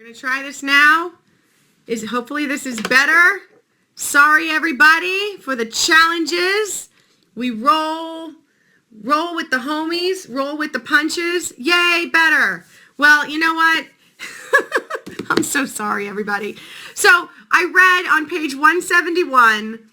We're gonna try this now. Hopefully this is better. Sorry everybody for the challenges. We roll with the homies, roll with the punches. Yay, better. Well, you know what? I'm so sorry everybody. So I read on page 171,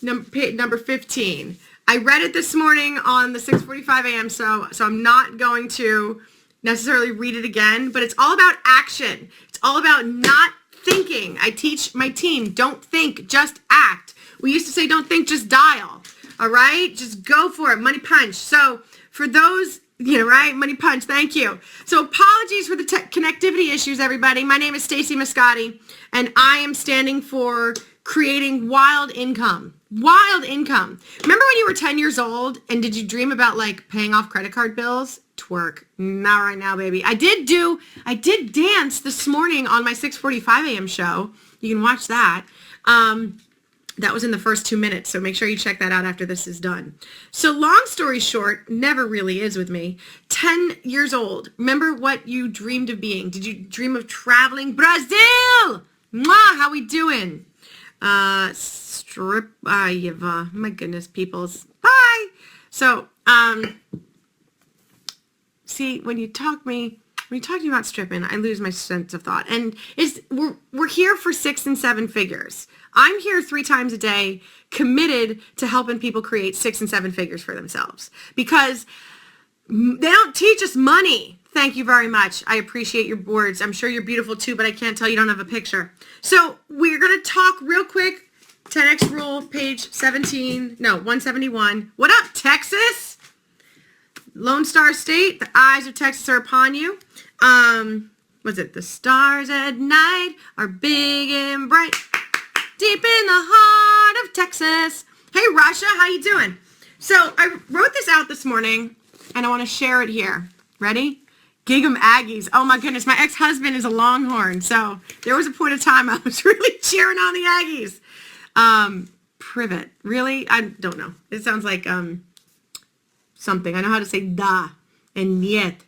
number 15. I read it this morning on the 6:45 a.m. So I'm not going to necessarily read it again, but it's all about action. It's all about not thinking. I teach my team, don't think, just act. We used to say, don't think, just dial. All right? Just go for it. Money punch. So for those, right? Money punch. Thank you. So apologies for the connectivity issues, everybody. My name is Stacy Mascotti, and I am standing for creating wild income. Wild income. Remember when you were 10 years old and did you dream about like paying off credit card bills? Twerk. Not right now, baby. I did dance this morning on my 6:45 a.m. show. You can watch that. That was in the first 2 minutes, so make sure you check that out after this is done. So long story short, never really is with me. 10 years old. Remember what you dreamed of being? Did you dream of traveling Brazil? Mwah, how we doing? My goodness, peoples. Bye. So, see, when you talk to me about stripping, I lose my sense of thought. And we're here for 6 and 7 figures. I'm here 3 times a day, committed to helping people create 6 and 7 figures for themselves, because they don't teach us money. Thank you very much. I appreciate your boards. I'm sure you're beautiful too, but I can't tell you don't have a picture. So we're going to talk real quick. 10X rule, page 171. What up, Texas? Lone Star State, the eyes of Texas are upon you. Was it the stars at night are big and bright, deep in the heart of Texas. Hey, Russia, how you doing? So I wrote this out this morning, and I want to share it here. Ready? Gig 'em Aggies. Oh my goodness, my ex-husband is a Longhorn, so there was a point of time I was really cheering on the Aggies. Privet. Really? I don't know. It sounds like something. I know how to say da and niet.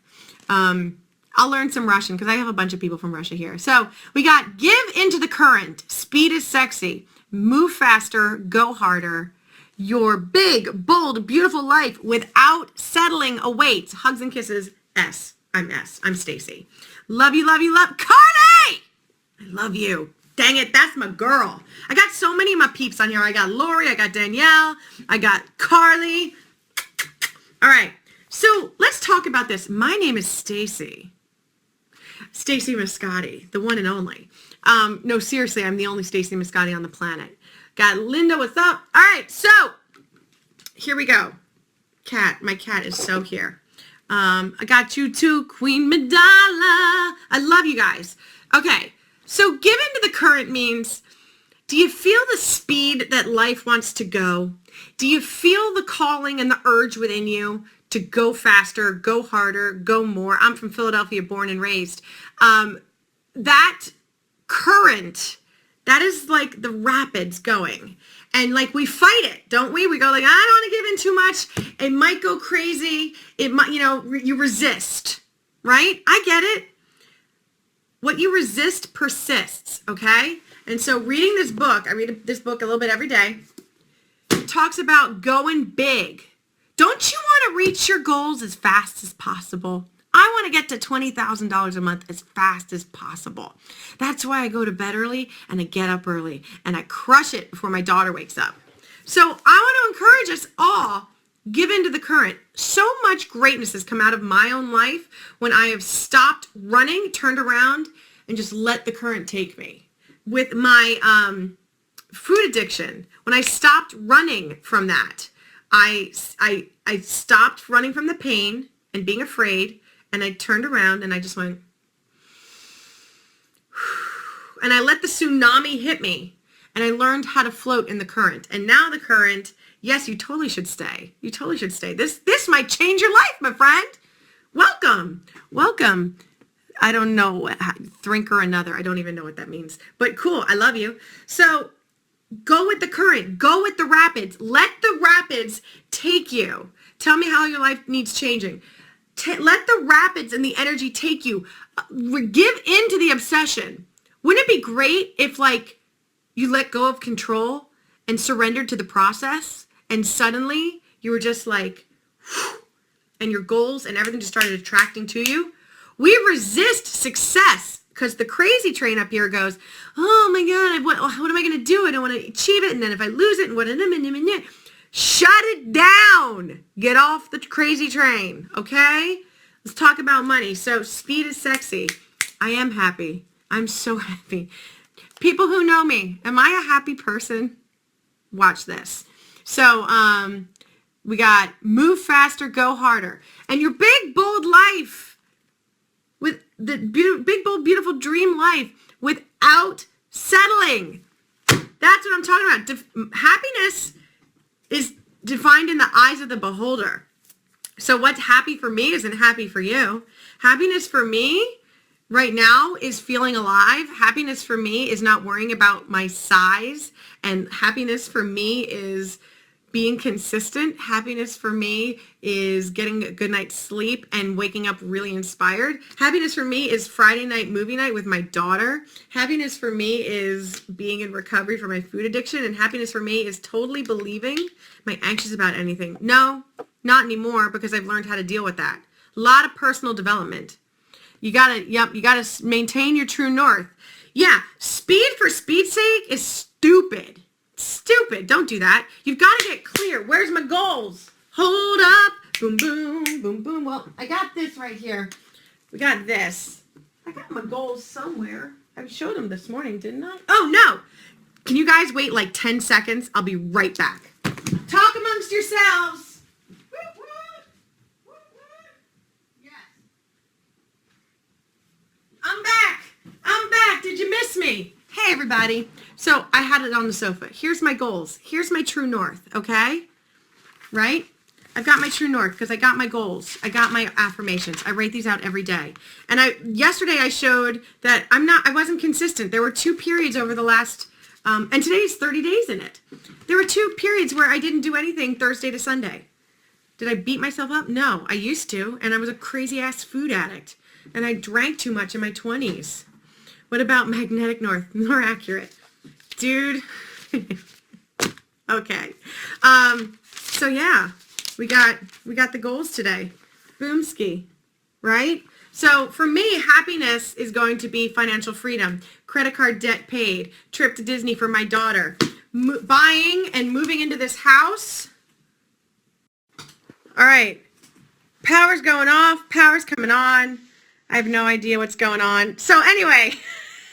I'll learn some Russian because I have a bunch of people from Russia here. So we got give into the current. Speed is sexy. Move faster. Go harder. Your big, bold, beautiful life without settling awaits. Hugs and kisses. S. I'm S. I'm Stacy. Love you, love you, love. Carly! I love you. Dang it, that's my girl. I got so many of my peeps on here. I got Lori, I got Danielle, I got Carly. All right, so let's talk about this. My name is Stacy. Stacy Mascotti, the one and only. No, seriously, I'm the only Stacy Mascotti on the planet. Got Linda, what's up? All right, so here we go. Cat, my cat is so here. I got you too, Queen Medalla. I love you guys. Okay. So give into the current means, do you feel the speed that life wants to go? Do you feel the calling and the urge within you to go faster, go harder, go more? I'm from Philadelphia, born and raised. That current, that is like the rapids going. And like we fight it, don't we? We go like, I don't want to give in too much. It might go crazy. It might, you resist, right? I get it. What you resist persists, okay? And so reading this book, I read this book a little bit every day, it talks about going big. Don't you want to reach your goals as fast as possible? I want to get to $20,000 a month as fast as possible. That's why I go to bed early and I get up early and I crush it before my daughter wakes up. So I want to encourage us all, give into the current. So much greatness has come out of my own life when I have stopped running, turned around, and just let the current take me. With my food addiction, when I stopped running from that, I stopped running from the pain and being afraid, and I turned around and I just went, and I let the tsunami hit me, and I learned how to float in the current. And now the current, yes, you totally should stay. You totally should stay. This might change your life, my friend. Welcome. Welcome. I don't know, drink or another. I don't even know what that means. But cool. I love you. So go with the current. Go with the rapids. Let the rapids take you. Tell me how your life needs changing. Let the rapids and the energy take you. Give in to the obsession. Wouldn't it be great if like you let go of control and surrendered to the process, and suddenly you were just like, whew, and your goals and everything just started attracting to you? We resist success because the crazy train up here goes, oh my God, what am I going to do? I don't want to achieve it. And then if I lose it, and shut it down. Get off the crazy train, okay? Let's talk about money. So speed is sexy. I am happy. I'm so happy. People who know me, am I a happy person? Watch this. So we got move faster, go harder. And your big, bold life, with the big, bold, beautiful dream life without settling. That's what I'm talking about. Happiness is defined in the eyes of the beholder. So what's happy for me isn't happy for you. Happiness for me right now is feeling alive. Happiness for me is not worrying about my size. And happiness for me is being consistent. Happiness for me is getting a good night's sleep and waking up really inspired. Happiness for me is Friday night movie night with my daughter. Happiness for me is being in recovery from my food addiction. And happiness for me is totally believing. Am I anxious about anything? No, not anymore, because I've learned how to deal with that. A lot of personal development. You gotta maintain your true north. Yeah, speed for speed's sake is stupid. Stupid. Don't do that. You've got to get clear. Where's my goals? Hold up. Boom, boom, boom, boom. Well, I got this right here. We got this. I got my goals somewhere. I showed them this morning, didn't I? Oh, no. Can you guys wait like 10 seconds? I'll be right back. Talk amongst yourselves. Yes. I'm back. I'm back. Did you miss me? Hey, everybody. So I had it on the sofa. Here's my goals. Here's my true north, okay? Right? I've got my true north because I got my goals. I got my affirmations. I write these out every day. And yesterday I showed that I wasn't consistent. There were 2 periods over the last, and today's 30 days in it. There were 2 periods where I didn't do anything Thursday to Sunday. Did I beat myself up? No, I used to. And I was a crazy ass food addict. And I drank too much in my 20s. What about magnetic north? More accurate. Dude. Okay. So yeah, we got the goals today. Boomski, right? So for me, happiness is going to be financial freedom, credit card debt paid, trip to Disney for my daughter, buying and moving into this house. All right. Power's going off. Power's coming on. I have no idea what's going on. So anyway,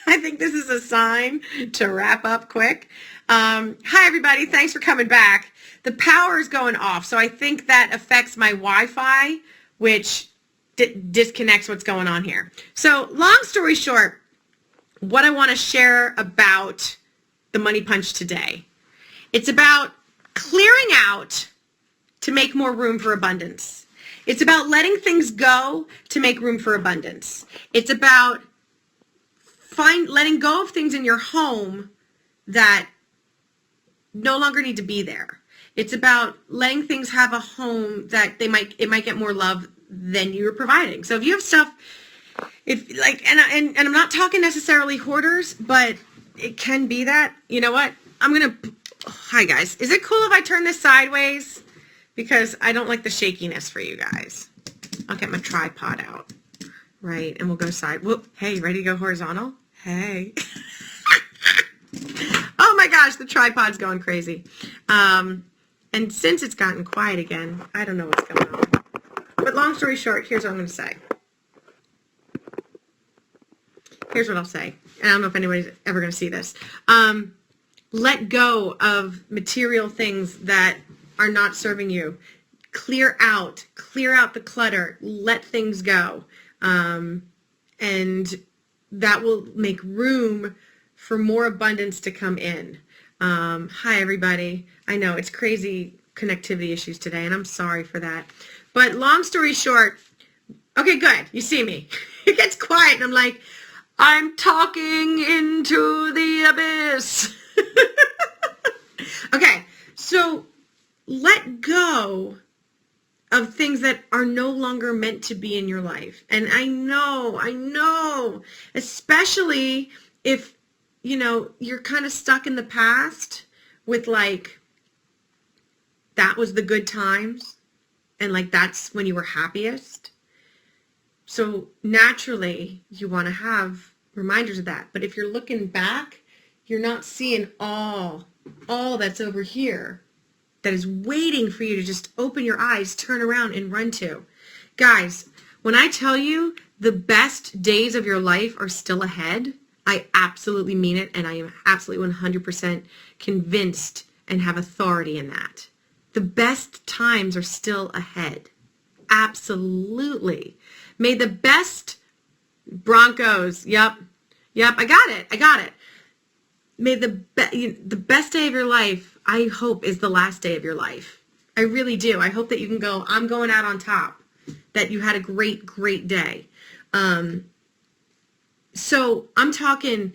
I think this is a sign to wrap up quick. Hi, everybody. Thanks for coming back. The power is going off. So I think that affects my Wi-Fi, which disconnects what's going on here. So long story short, what I want to share about the Money Punch today. It's about clearing out to make more room for abundance. It's about letting things go to make room for abundance. It's about letting go of things in your home that no longer need to be there. It's about letting things have a home that it might get more love than you're providing. So if you have stuff, and I'm not talking necessarily hoarders, but it can be that. You know what? Hi guys. Is it cool if I turn this sideways? Because I don't like the shakiness for you guys. I'll get my tripod out. Right, and we'll go side. Whoop. Hey, ready to go horizontal? Hey. Oh my gosh, the tripod's going crazy. And since it's gotten quiet again, I don't know what's going on. But long story short, here's what I'm going to say. Here's what I'll say. And I don't know if anybody's ever going to see this. Let go of material things that are not serving you. Clear out the clutter, let things go. And that will make room for more abundance to come in. Hi everybody. I know it's crazy connectivity issues today and I'm sorry for that. But long story short, okay, good. You see me. It gets quiet and I'm like, I'm talking into the abyss. Okay, so let go of things that are no longer meant to be in your life. And I know, especially if, you're kind of stuck in the past with like, that was the good times. And like, that's when you were happiest. So naturally you want to have reminders of that. But if you're looking back, you're not seeing all that's over here that is waiting for you to just open your eyes, turn around, and run to. Guys, when I tell you the best days of your life are still ahead, I absolutely mean it, and I am absolutely 100% convinced and have authority in that. The best times are still ahead. Absolutely. May the best Broncos, yep, I got it. May the best day of your life, I hope, is the last day of your life. I really do. I hope that you can go, I'm going out on top, that you had a great, great day. So I'm talking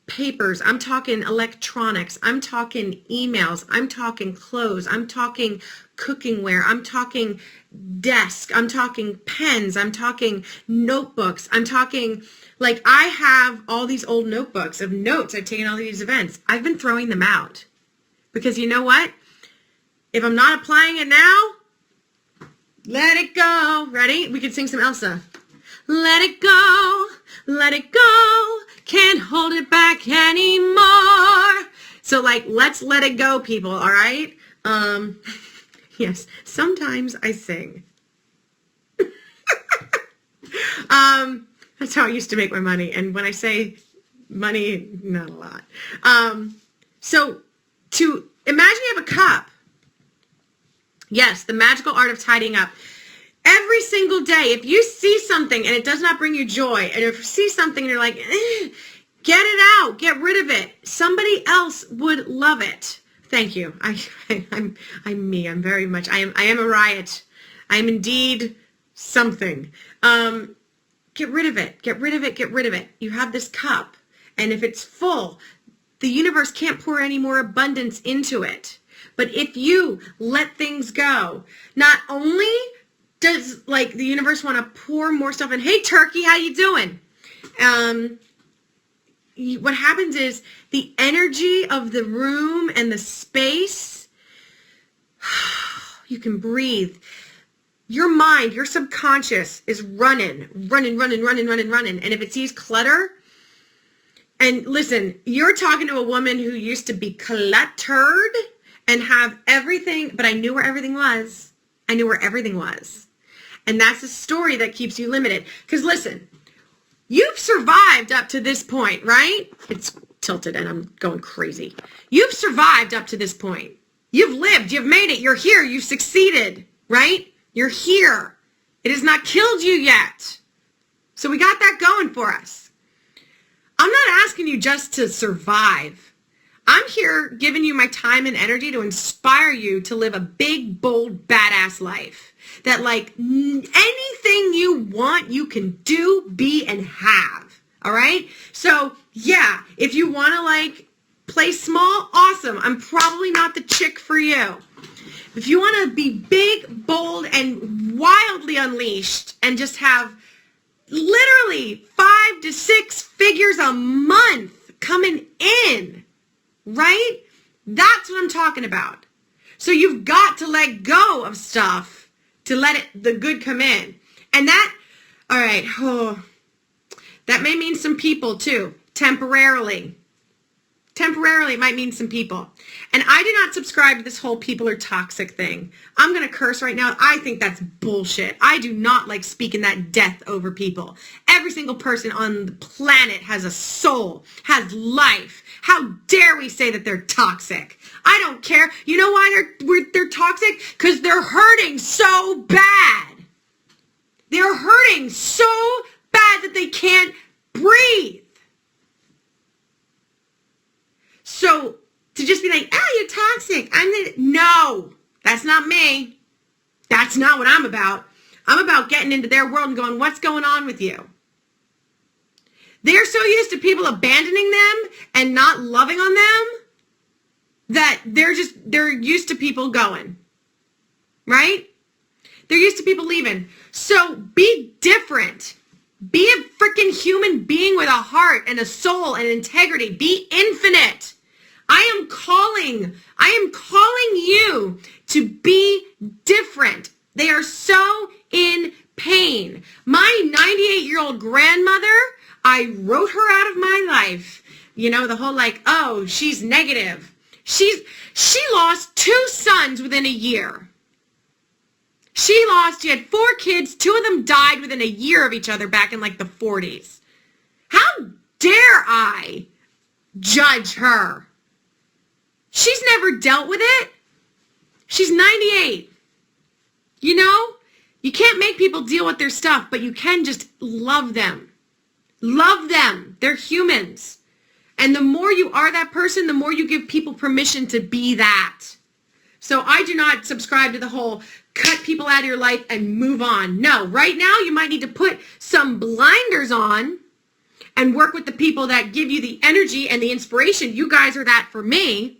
papers, I'm talking electronics, I'm talking emails, I'm talking clothes, I'm talking cookingware, I'm talking desk, I'm talking pens, I'm talking notebooks, I'm talking, like, I have all these old notebooks of notes I've taken all these events. I've been throwing them out because you know what? If I'm not applying it now, let it go. Ready? We could sing some Elsa. Let it go, can't hold it back anymore. So like, let's let it go, people, all right? Yes, sometimes I sing. That's how I used to make my money. And when I say money, not a lot. So to imagine you have a cup. Yes, the magical art of tidying up. Every single day, if you see something and it does not bring you joy, and if you see something and you're like, get it out, get rid of it. Somebody else would love it. Thank you. I'm me. I'm very much. I am a riot. I am indeed something. Get rid of it. Get rid of it. Get rid of it. You have this cup, and if it's full, the universe can't pour any more abundance into it. But if you let things go, not only does like the universe want to pour more stuff in, hey turkey, how you doing? What happens is the energy of the room and the space, you can breathe. Your mind, your subconscious is running. And if it sees clutter, and listen, you're talking to a woman who used to be cluttered and have everything, but I knew where everything was. And that's a story that keeps you limited. Because listen, you've survived up to this point, right? It's tilted and I'm going crazy. You've survived up to this point. You've lived, you've made it, you're here, you've succeeded, right? You're here. It has not killed you yet. So we got that going for us. I'm not asking you just to survive. I'm here giving you my time and energy to inspire you to live a big, bold, badass life. That like anything you want, you can do, be, and have. All right? So yeah, if you want to like play small, awesome. I'm probably not the chick for you. If you want to be big, bold, and wildly unleashed and just have literally 5 to 6 figures a month coming in, right? That's what I'm talking about. So you've got to let go of stuff to let the good come in. And that, all right, that may mean some people too, temporarily. Temporarily, it might mean some people. And I do not subscribe to this whole people are toxic thing. I'm going to curse right now. I think that's bullshit. I do not like speaking that death over people. Every single person on the planet has a soul, has life. How dare we say that they're toxic? I don't care. You know why they're toxic? Because they're hurting so bad. They're hurting so bad that they can't breathe. So to just be like, you're toxic. No, that's not me. That's not what I'm about. I'm about getting into their world and going, what's going on with you? They're so used to people abandoning them and not loving on them that they're used to people going, right? They're used to people leaving. So be different. Be a freaking human being with a heart and a soul and integrity. Be infinite. I am calling you to be different. They are so in pain. My 98-year-old grandmother, I wrote her out of my life. You know, the whole like, oh, she's negative. She lost 2 sons within a year. She had 4 kids. 2 of them died within a year of each other back in like the 40s. How dare I judge her? She's never dealt with it. She's 98. You know, you can't make people deal with their stuff, but you can just love them. Love them. They're humans. And the more you are that person, the more you give people permission to be that. So I do not subscribe to the whole cut people out of your life and move on. No, right now you might need to put some blinders on and work with the people that give you the energy and the inspiration. You guys are that for me.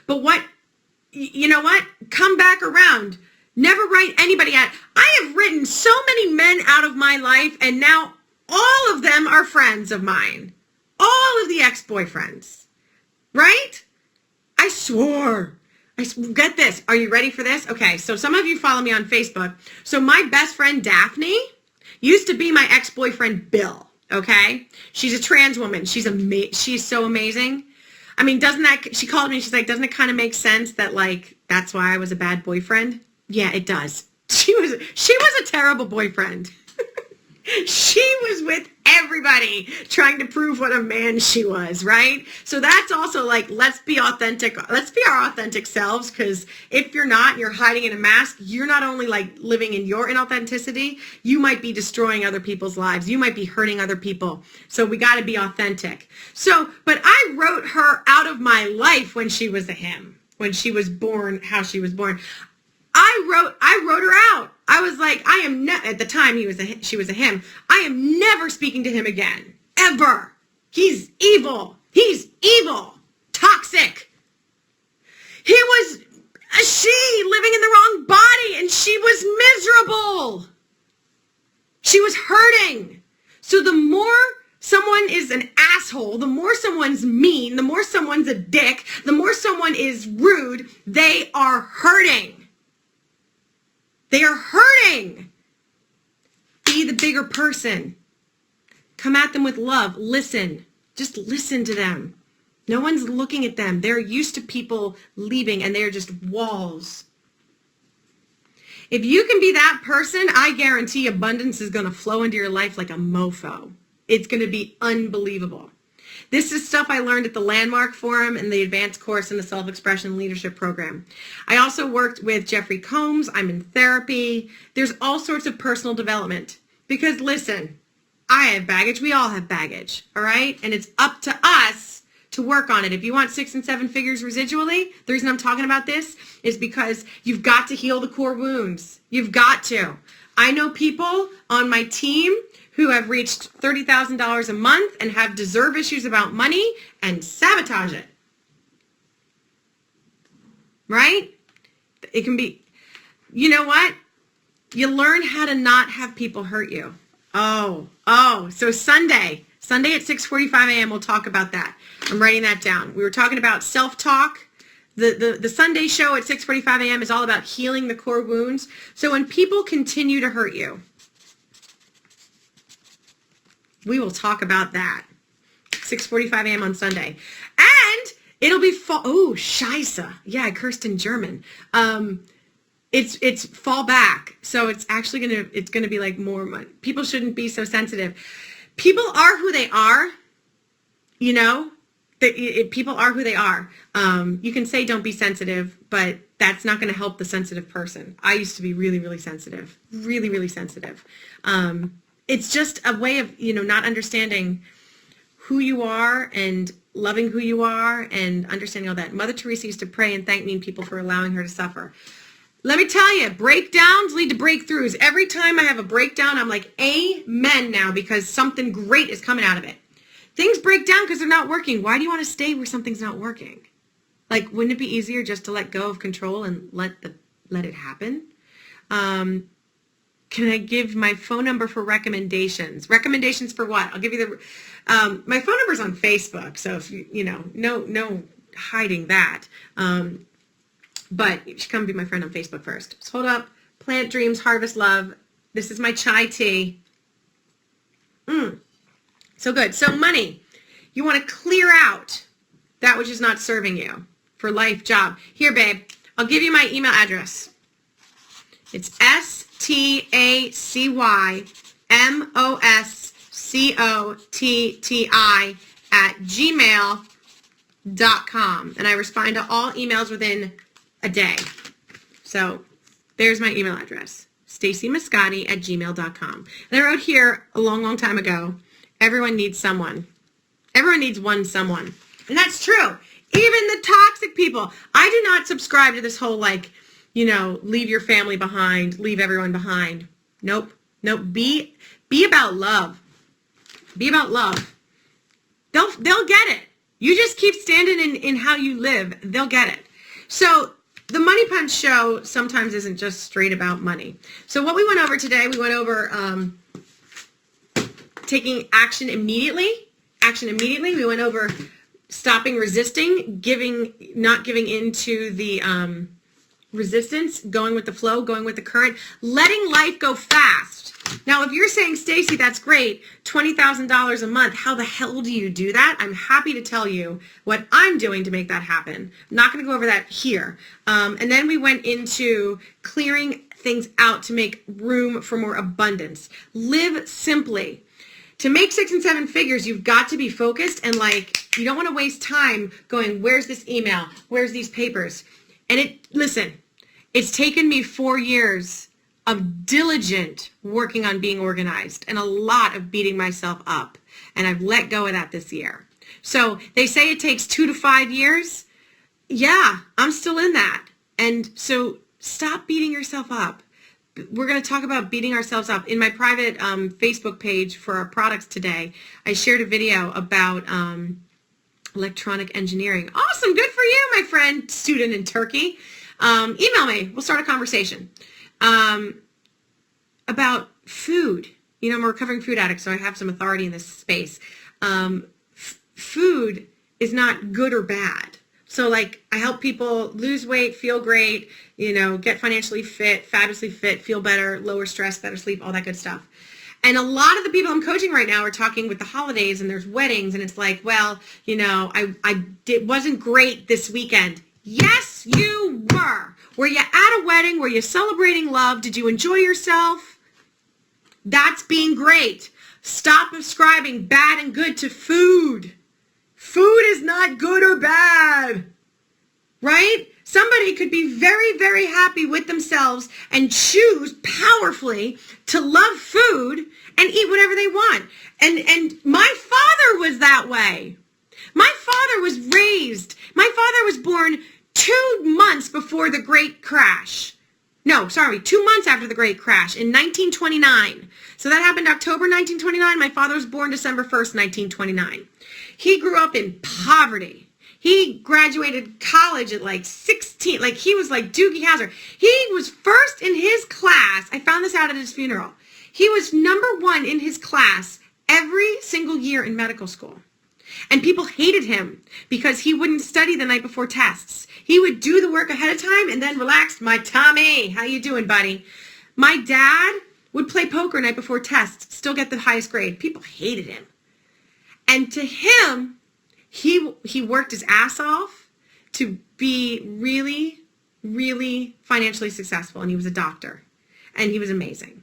But you know what? Come back around. Never write anybody out. I have written so many men out of my life, and now all of them are friends of mine. All of the ex-boyfriends. Right? I swore. Get this. Are you ready for this? Okay, so some of you follow me on Facebook. So my best friend Daphne used to be my ex-boyfriend Bill. Okay? She's a trans woman. She's so amazing. I mean, she called me, she's like, doesn't it kind of make sense that like, that's why I was a bad boyfriend? Yeah, it does. She was a terrible boyfriend. She was with everybody trying to prove what a man she was, right? So that's also like, let's be authentic. Let's be our authentic selves, because if you're not, you're hiding in a mask, you're not only like living in your inauthenticity, you might be destroying other people's lives. You might be hurting other people. So we got to be authentic. So, but I wrote her out of my life when she was a him, when she was born, how she was born. I wrote her out. I was like, at the time she was a him. I am never speaking to him again. Ever. He's evil. He's evil. Toxic. He was she living in the wrong body, and she was miserable. She was hurting. So the more someone is an asshole, the more someone's mean, the more someone's a dick, the more someone is rude, they are hurting. They are hurting. Be the bigger person. Come at them with love. Listen. Just listen to them. No one's looking at them. They're used to people leaving, and they're just walls. If you can be that person, I guarantee abundance is going to flow into your life like a mofo. It's going to be unbelievable. This is stuff I learned at the Landmark Forum and the advanced course in the Self-Expression Leadership Program. I also worked with Jeffrey Combs. I'm in therapy. There's all sorts of personal development. Because listen, I have baggage. We all have baggage. All right? And it's up to us to work on it. If you want 6 and 7 figures residually, the reason I'm talking about this is because you've got to heal the core wounds. You've got to. I know people on my team who have reached $30,000 a month and have deserve issues about money and sabotage it. Right? It can be, you know what? You learn how to not have people hurt you. So Sunday at 6:45 a.m. we'll talk about that. I'm writing that down. We were talking about self-talk. The Sunday show at 6:45 a.m. is all about healing the core wounds. So when people continue to hurt you, we will talk about that. 6:45 a.m. on Sunday. And it'll be Scheiße. Yeah, I cursed in German. It's fall back. So it's actually gonna be like more money. People shouldn't be so sensitive. People are who they are. You know? People are who they are. You can say don't be sensitive, but that's not going to help the sensitive person. I used to be really, really sensitive. Really, really sensitive. It's just a way of, not understanding who you are and loving who you are and understanding all that. Mother Teresa used to pray and thank mean people for allowing her to suffer. Let me tell you, breakdowns lead to breakthroughs. Every time I have a breakdown, I'm like, amen now, because something great is coming out of it. Things break down because they're not working. Why do you want to stay where something's not working? Like, wouldn't it be easier just to let go of control and let it happen? Can I give my phone number for recommendations? Recommendations for what? I'll give you the, my phone number's on Facebook. So if you know, no hiding that. But you should come be my friend on Facebook first. So hold up. Plant Dreams, Harvest Love. This is my chai tea. So good. So money. You want to clear out that which is not serving you for life, job. Here, babe, I'll give you my email address. It's stacymoskotti@gmail.com. And I respond to all emails within a day. So there's my email address, stacymoskotti@gmail.com. And I wrote here a long time ago, everyone needs someone. Everyone needs one someone. And that's true. Even the toxic people. I do not subscribe to this whole, like, you know, leave your family behind, leave everyone behind. Nope. Be about love. Be about love. They'll get it. You just keep standing in how you live. They'll get it. So the Money Punch show sometimes isn't just straight about money. So what we went over today, we went over taking action immediately. We went over stopping resisting, not giving into the resistance, going with the flow, going with the current, letting life go fast. Now, if you're saying, Stacy, that's great, $20,000 a month, how the hell do you do that? I'm happy to tell you what I'm doing to make that happen. I'm not going to go over that here. And then we went into clearing things out to make room for more abundance. Live simply. To make 6 and 7 figures, you've got to be focused and, like, you don't want to waste time going, where's this email? Where's these papers? And listen, it's taken me 4 years of diligent working on being organized and a lot of beating myself up. And I've let go of that this year. So they say it takes 2 to 5 years. Yeah, I'm still in that. And so stop beating yourself up. We're going to talk about beating ourselves up. In my private Facebook page for our products today, I shared a video about electronic engineering. Awesome. Good for you, my friend, student in Turkey. Email me. We'll start a conversation about food. You know, I'm a recovering food addict, so I have some authority in this space. Food is not good or bad. So, like, I help people lose weight, feel great, you know, get financially fit, fabulously fit, feel better, lower stress, better sleep, all that good stuff. And a lot of the people I'm coaching right now are talking with the holidays and there's weddings and it's like, well, you know, it wasn't great this weekend. Yes, you were. Were you at a wedding? Were you celebrating love? Did you enjoy yourself? That's being great. Stop ascribing bad and good to food. Food is not good or bad, right? Somebody could be very, very happy with themselves and choose powerfully to love food and eat whatever they want. And my father was that way. My father was born 2 months before the Great Crash. No, sorry, 2 months after the Great Crash in 1929. So that happened October 1929. My father was born December 1st, 1929. He grew up in poverty. He graduated college at like 16. Like, he was like Doogie Howser. He was first in his class. I found this out at his funeral. He was #1 in his class every single year in medical school. And people hated him because he wouldn't study the night before tests. He would do the work ahead of time and then relax. My Tommy, how you doing, buddy? My dad would play poker night before tests, still get the highest grade. People hated him. And to him, he worked his ass off to be really, really financially successful. And he was a doctor. And he was amazing.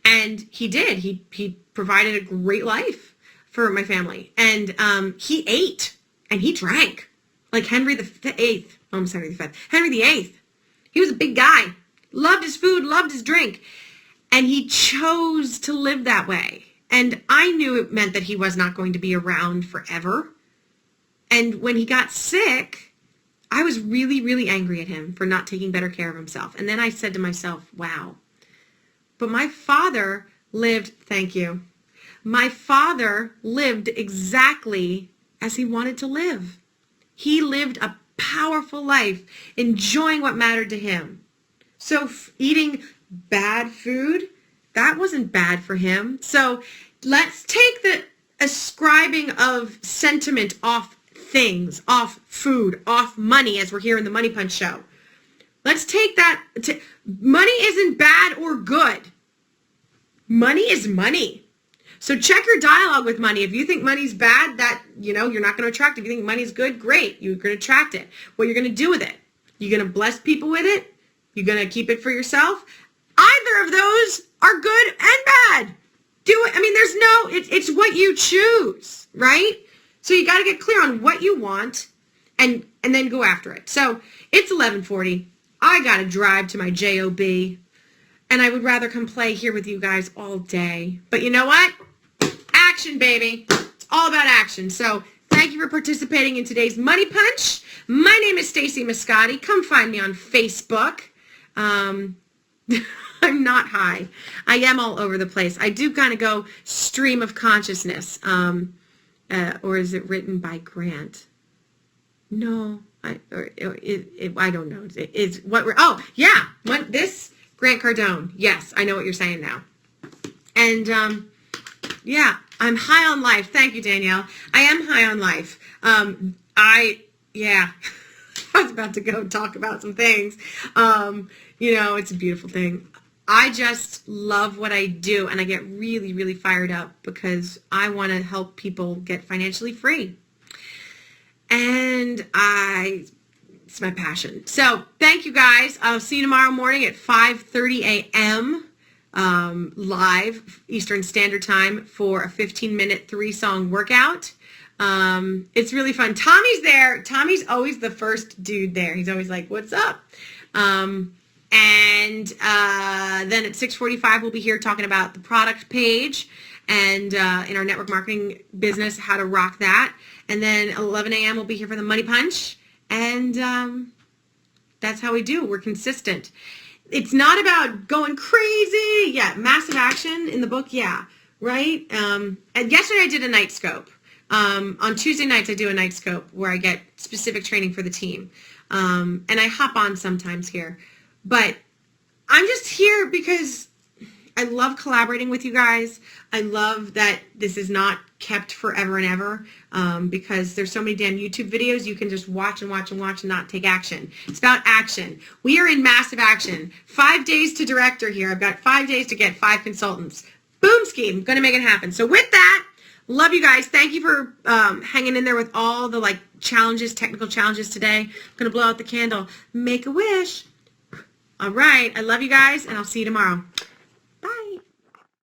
And he did. He provided a great life for my family. And he ate and he drank like Henry VIII. Almost Henry V. Henry VIII. He was a big guy. Loved his food, loved his drink. And he chose to live that way. And I knew it meant that he was not going to be around forever. And when he got sick, I was really, really angry at him for not taking better care of himself. And then I said to myself, wow. But my father lived, thank you. My father lived exactly as he wanted to live. He lived a powerful life, enjoying what mattered to him. So eating bad food, that wasn't bad for him. So let's take the ascribing of sentiment off things, off food, off money, as we're here in the Money Punch show. Let's take that. Money isn't bad or good. Money is money. So check your dialogue with money. If you think money's bad, that, you're not going to attract it. If you think money's good, great. You're going to attract it. What you're going to do with it? You're going to bless people with it? You're going to keep it for yourself? Either of those are good and bad. Do it. I mean, it's what you choose, right? So you got to get clear on what you want and then go after it. So it's 11:40. I got to drive to my job, and I would rather come play here with you guys all day. But you know what? Action, baby. It's all about action. So thank you for participating in today's Money Punch. My name is Stacey Mascotti. Come find me on Facebook. I'm not high. I am all over the place. I do kind of go stream of consciousness. Or is it written by Grant? No, I don't know. It's what we're, this Grant Cardone. Yes, I know what you're saying now. And yeah, I'm high on life. Thank you, Danielle. I am high on life. I was about to go talk about some things. It's a beautiful thing. I just love what I do, and I get really, really fired up because I want to help people get financially free. And it's my passion. So thank you guys. I'll see you tomorrow morning at 5:30 a.m. Live Eastern Standard Time for a 15-minute 3-song workout. It's really fun. Tommy's there. Tommy's always the first dude there. He's always like, "What's up?" And then at 6:45, we'll be here talking about the product page and in our network marketing business, how to rock that. And then 11 a.m., we'll be here for the Money Punch. And that's how we do. We're consistent. It's not about going crazy. Yeah, massive action in the book. Yeah, right? And yesterday I did a night scope. On Tuesday nights, I do a night scope where I get specific training for the team. And I hop on sometimes here. But I'm just here because I love collaborating with you guys. I love that this is not kept forever and ever because there's so many damn YouTube videos you can just watch and watch and watch and not take action. It's about action. We are in massive action. 5 days to director here. I've got 5 days to get 5 consultants. Boom scheme. Going to make it happen. So with that, love you guys. Thank you for hanging in there with all the challenges, technical challenges today. I'm going to blow out the candle. Make a wish. All right. I love you guys, and I'll see you tomorrow.